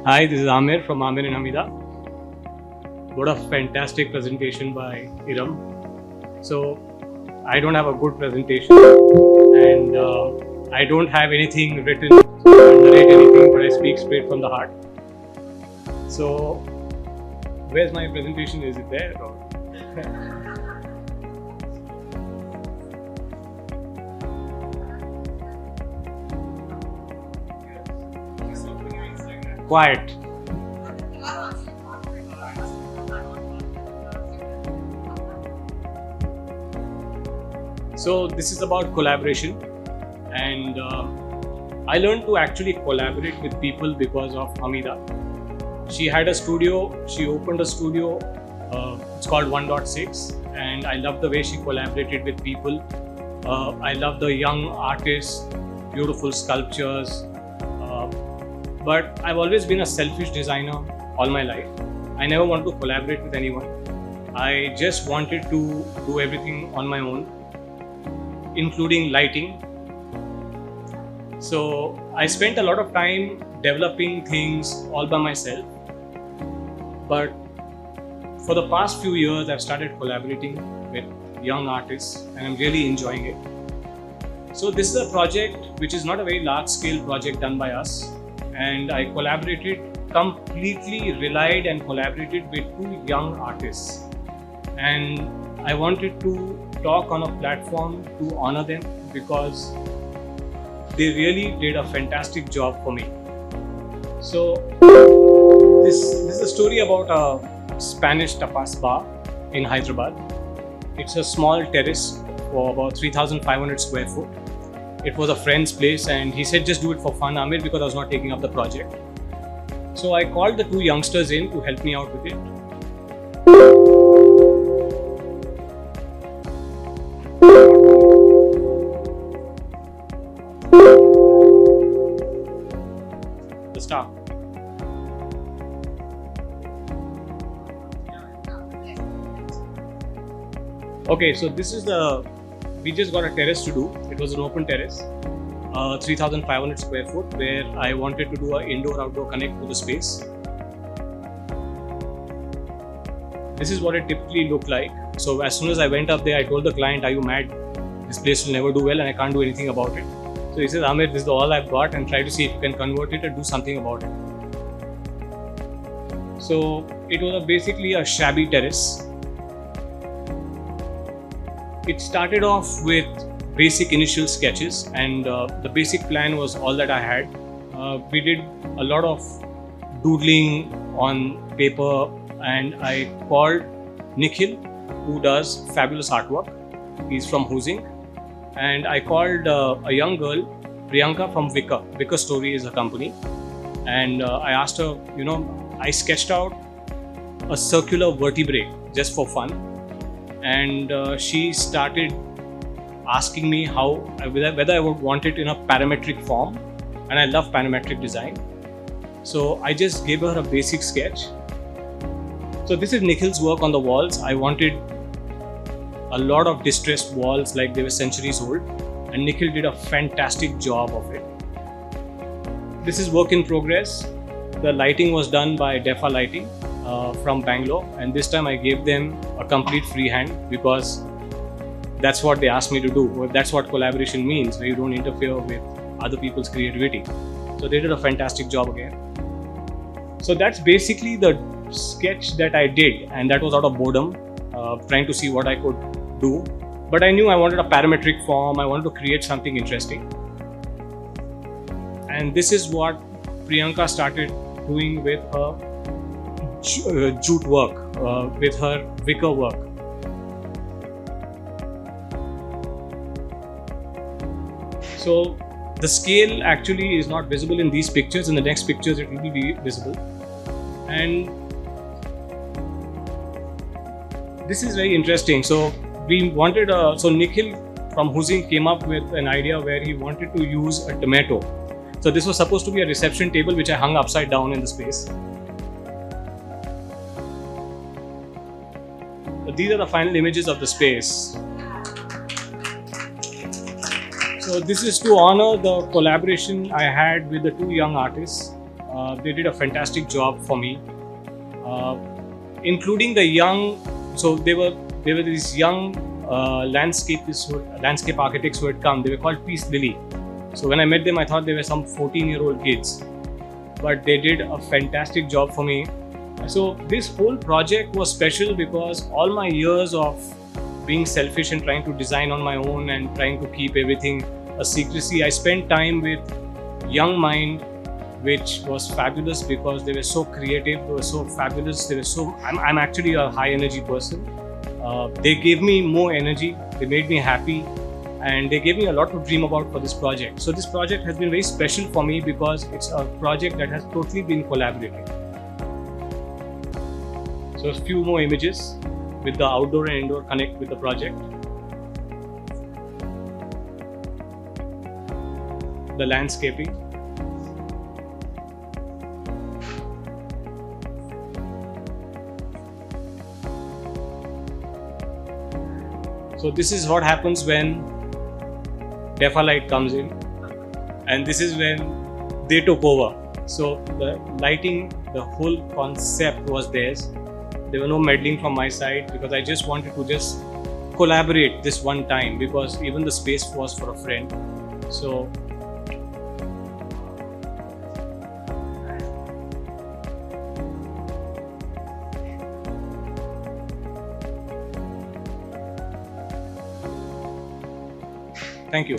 Hi, this is Aamir from Aamir and Hameeda. What a fantastic presentation by Iram. So, I don't have a good presentation and I don't have anything written to narrate anything, but I speak straight from the heart. So, where's my presentation? Is it there? Or? Quiet. So this is about collaboration, and I learned to actually collaborate with people because of Hameeda. She had a studio. She opened a studio. It's called 1.6, and I love the way she collaborated with people. I love the young artists, beautiful sculptures. But I've always been a selfish designer all my life. I never wanted to collaborate with anyone. I just wanted to do everything on my own, including lighting. So I spent a lot of time developing things all by myself. But for the past few years, I've started collaborating with young artists and I'm really enjoying it. So this is a project which is not a very large scale project done by us. And I completely relied and collaborated with two young artists. And I wanted to talk on a platform to honor them because they really did a fantastic job for me. So this is a story about a Spanish tapas bar in Hyderabad. It's a small terrace for about 3,500 square foot. It was a friend's place and he said just do it for fun, Aamir, because I was not taking up the project. So I called the two youngsters in to help me out with it. The star. Okay, so this is we just got a terrace to do. It was an open terrace, 3,500 square foot, where I wanted to do an indoor-outdoor connect to the space. This is what it typically looked like. So as soon as I went up there, I told the client, "Are you mad? This place will never do well and I can't do anything about it." So he says, "Aamir, this is all I've got and try to see if you can convert it and do something about it." So it was basically a shabby terrace. It started off with basic initial sketches and the basic plan was all that I had. We did a lot of doodling on paper and I called Nikhil, who does fabulous artwork. He's from Housing. And I called a young girl, Priyanka, from Vika. Vika Story is a company. And I asked her, I sketched out a circular vertebrae just for fun. And she started asking me whether I would want it in a parametric form, and I love parametric design. So I just gave her a basic sketch. So this is Nikhil's work on the walls. I wanted a lot of distressed walls like they were centuries old, and Nikhil did a fantastic job of it. This is work in progress. The lighting was done by Defa Lighting from Bangalore, and this time I gave them a complete free hand because that's what they asked me to do. That's what collaboration means, where you don't interfere with other people's creativity. So they did a fantastic job again. So that's basically the sketch that I did, and that was out of boredom, trying to see what I could do. But I knew I wanted a parametric form, I wanted to create something interesting. And this is what Priyanka started doing with her jute work, with her wicker work. So the scale actually is not visible in these pictures. In the next pictures it will be visible. And this is very interesting. So we wanted so Nikhil from Housing came up with an idea where he wanted to use a tomato. So this was supposed to be a reception table which I hung upside down in the space. So these are the final images of the space. So this is to honor the collaboration I had with the two young artists. They did a fantastic job for me, including the young. So they were these young landscape architects who had come. They were called Peace Lily. So when I met them, I thought they were some 14-year-old kids, but they did a fantastic job for me. So this whole project was special because all my years of being selfish and trying to design on my own and trying to keep everything a secrecy, I spent time with young mind, which was fabulous because they were so creative, they were so fabulous, they were so. I'm actually a high energy person. They gave me more energy, they made me happy, and they gave me a lot to dream about for this project. So this project has been very special for me because it's a project that has totally been collaborative. So a few more images with the outdoor and indoor connect with the project. The landscaping. So this is what happens when DEFA light comes in, and this is when they took over. So the lighting, the whole concept was theirs. There were no meddling from my side because I just wanted to just collaborate this one time because even the space was for a friend. So thank you.